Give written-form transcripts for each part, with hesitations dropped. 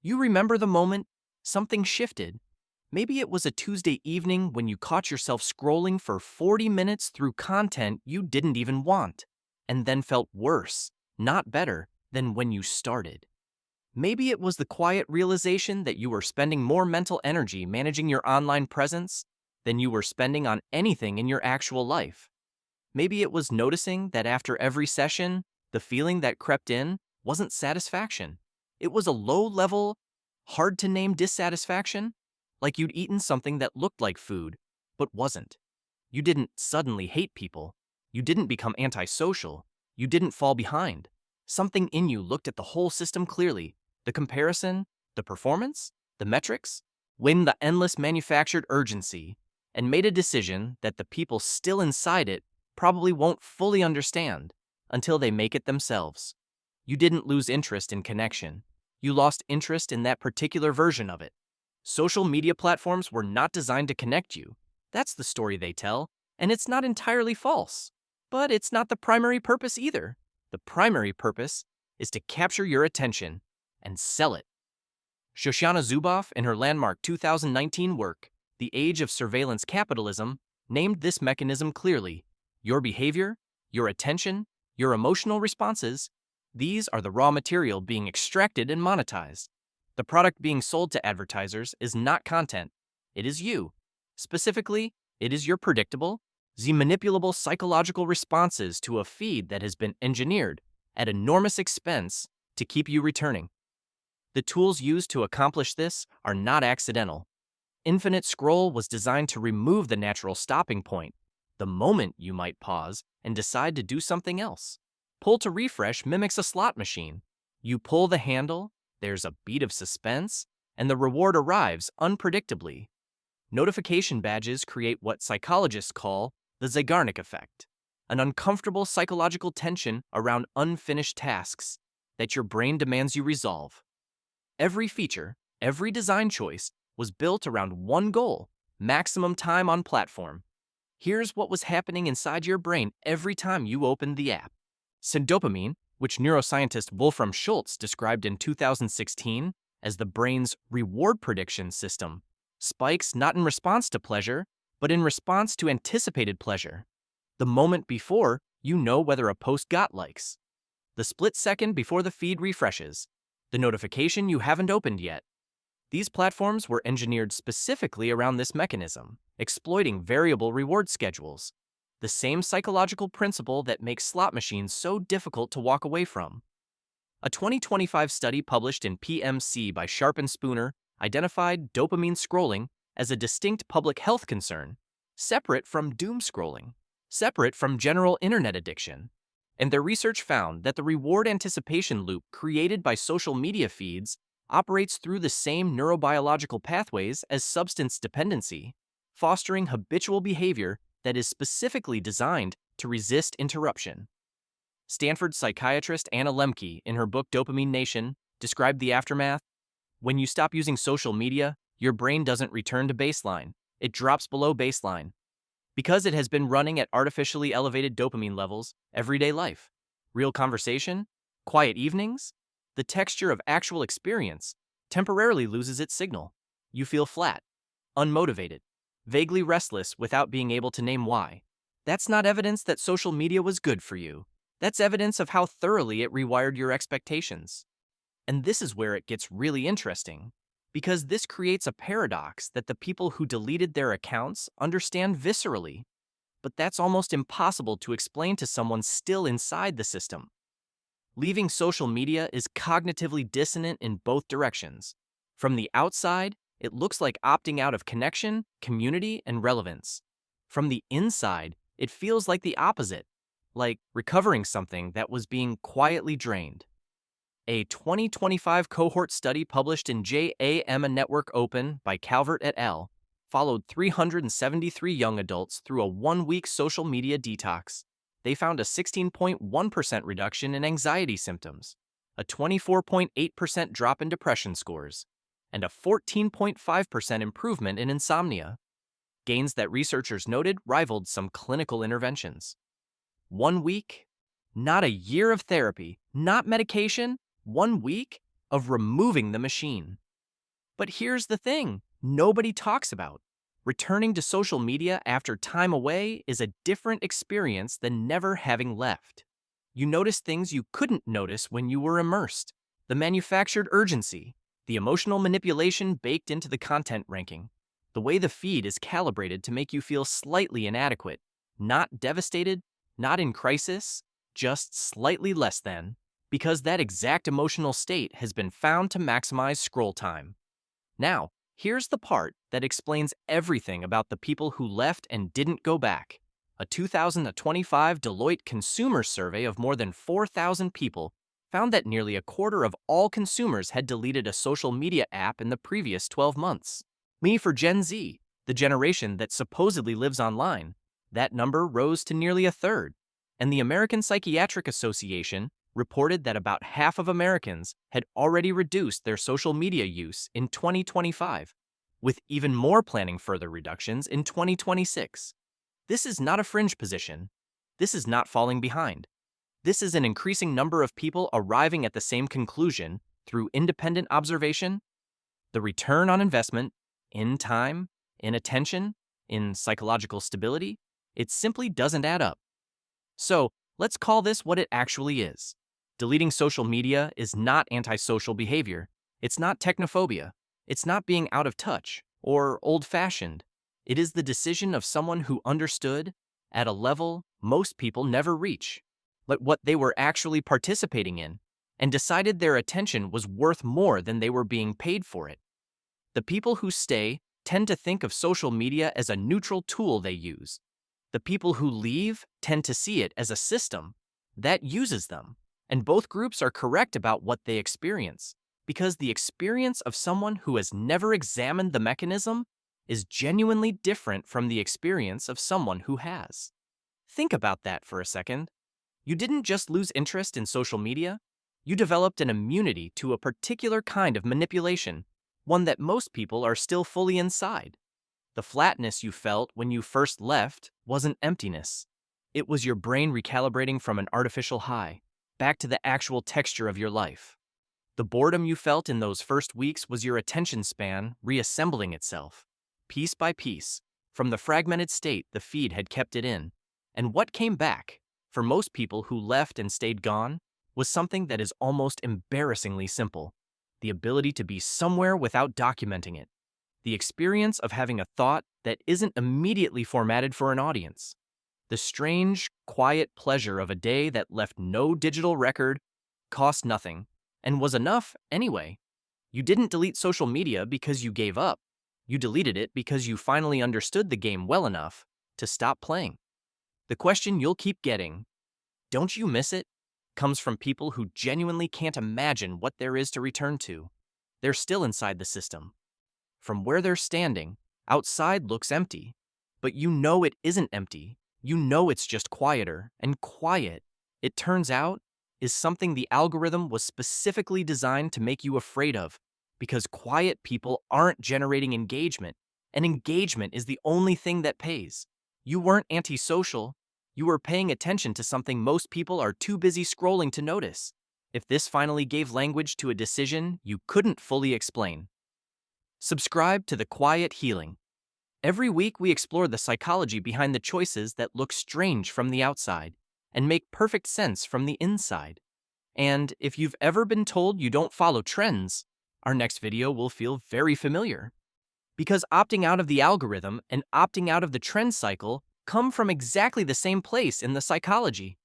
You remember the moment something shifted. Maybe it was a Tuesday evening when you caught yourself scrolling for 40 minutes through content you didn't even want, and then felt worse, not better, than when you started. Maybe it was the quiet realization that you were spending more mental energy managing your online presence than you were spending on anything in your actual life. Maybe it was noticing that after every session, the feeling that crept in wasn't satisfaction. It was a low-level, hard-to-name dissatisfaction, like you'd eaten something that looked like food, but wasn't. You didn't suddenly hate people. You didn't become antisocial. You didn't fall behind. Something in you looked at the whole system clearly. The comparison, the performance, the metrics, weighed the endless manufactured urgency, and made a decision that the people still inside it probably won't fully understand until they make it themselves. You didn't lose interest in connection. You lost interest in that particular version of it. Social media platforms were not designed to connect you. That's the story they tell, and it's not entirely false. But it's not the primary purpose either. The primary purpose is to capture your attention and sell it. Shoshana Zuboff, in her landmark 2019 work, The Age of Surveillance Capitalism, named this mechanism clearly. Your behavior, your attention, your emotional responses, these are the raw material being extracted and monetized. The product being sold to advertisers is not content, it is you. Specifically, it is your predictable, manipulable psychological responses to a feed that has been engineered at enormous expense to keep you returning. The tools used to accomplish this are not accidental. Infinite scroll was designed to remove the natural stopping point, the moment you might pause and decide to do something else. Pull to refresh mimics a slot machine. You pull the handle, there's a beat of suspense, and the reward arrives unpredictably. Notification badges create what psychologists call the Zeigarnik effect, an uncomfortable psychological tension around unfinished tasks that your brain demands you resolve. Every feature, every design choice was built around one goal: maximum time on platform. Here's what was happening inside your brain every time you opened the app. Dopamine, which neuroscientist Wolfram Schultz described in 2016 as the brain's reward prediction system, spikes not in response to pleasure, but in response to anticipated pleasure. The moment before, you know whether a post got likes. The split second before the feed refreshes. The notification you haven't opened yet. These platforms were engineered specifically around this mechanism, exploiting variable reward schedules, the same psychological principle that makes slot machines so difficult to walk away from. A 2025 study published in PMC by Sharpe and Spooner identified dopamine-scrolling as a distinct public health concern, separate from doom scrolling, separate from general internet addiction. And their research found that the reward anticipation loop created by social media feeds operates through the same neurobiological pathways as substance dependency, fostering habitual behavior that is specifically designed to resist interruption. Stanford psychiatrist Anna Lembke, in her book Dopamine Nation, described the aftermath. When you stop using social media, your brain doesn't return to baseline. It drops below baseline. Because it has been running at artificially elevated dopamine levels, everyday life, real conversation, quiet evenings, the texture of actual experience temporarily loses its signal. You feel flat, unmotivated, vaguely restless without being able to name why. That's not evidence that social media was good for you. That's evidence of how thoroughly it rewired your expectations. And this is where it gets really interesting, because this creates a paradox that the people who deleted their accounts understand viscerally. But that's almost impossible to explain to someone still inside the system. Leaving social media is cognitively dissonant in both directions. From the outside, it looks like opting out of connection, community, and relevance. From the inside, it feels like the opposite, like recovering something that was being quietly drained. A 2025 cohort study published in JAMA Network Open by Calvert et al. Followed 373 young adults through a one-week social media detox. They found a 16.1% reduction in anxiety symptoms, a 24.8% drop in depression scores, and a 14.5% improvement in insomnia. Gains that researchers noted rivaled some clinical interventions. 1 week? Not a year of therapy, not medication. 1 week? of removing the machine. But here's the thing nobody talks about. Returning to social media after time away is a different experience than never having left. You notice things you couldn't notice when you were immersed. The manufactured urgency, the emotional manipulation baked into the content ranking, the way the feed is calibrated to make you feel slightly inadequate, not devastated, not in crisis, just slightly less than, because that exact emotional state has been found to maximize scroll time. Now, here's the part that explains everything about the people who left and didn't go back. A 2025 Deloitte consumer survey of more than 4,000 people found that nearly a quarter of all consumers had deleted a social media app in the previous 12 months. Me for Gen Z, the generation that supposedly lives online, that number rose to nearly a third. And the American Psychiatric Association reported that about half of Americans had already reduced their social media use in 2025, with even more planning further reductions in 2026. This is not a fringe position. This is not falling behind. This is an increasing number of people arriving at the same conclusion through independent observation. The return on investment, in time, in attention, in psychological stability, it simply doesn't add up. So, let's call this what it actually is. Deleting social media is not antisocial behavior. It's not technophobia. It's not being out of touch or old-fashioned. It is the decision of someone who understood, at a level most people never reach, what they were actually participating in, and decided their attention was worth more than they were being paid for it. The people who stay tend to think of social media as a neutral tool they use. The people who leave tend to see it as a system that uses them. And both groups are correct about what they experience, because the experience of someone who has never examined the mechanism is genuinely different from the experience of someone who has. Think about that for a second. You didn't just lose interest in social media, you developed an immunity to a particular kind of manipulation, one that most people are still fully inside. The flatness you felt when you first left wasn't emptiness. It was your brain recalibrating from an artificial high back to the actual texture of your life. The boredom you felt in those first weeks was your attention span reassembling itself, piece by piece, from the fragmented state the feed had kept it in. And what came back, for most people who left and stayed gone, was something that is almost embarrassingly simple: the ability to be somewhere without documenting it. The experience of having a thought that isn't immediately formatted for an audience. The strange, quiet pleasure of a day that left no digital record, cost nothing, and was enough anyway. You didn't delete social media because you gave up. You deleted it because you finally understood the game well enough to stop playing. The question you'll keep getting, "Don't you miss it?" comes from people who genuinely can't imagine what there is to return to. They're still inside the system. From where they're standing, outside looks empty, but you know it isn't empty. You know it's just quieter, and quiet, it turns out, is something the algorithm was specifically designed to make you afraid of, because quiet people aren't generating engagement, and engagement is the only thing that pays. You weren't antisocial. You were paying attention to something most people are too busy scrolling to notice. If this finally gave language to a decision you couldn't fully explain. Subscribe to The Quiet Healing. Every week we explore the psychology behind the choices that look strange from the outside and make perfect sense from the inside. And if you've ever been told you don't follow trends, our next video will feel very familiar. Because opting out of the algorithm and opting out of the trend cycle come from exactly the same place in the psychology.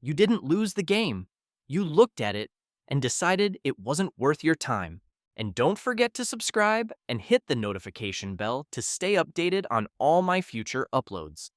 You didn't lose the game. You looked at it and decided it wasn't worth your time. And don't forget to subscribe and hit the notification bell to stay updated on all my future uploads.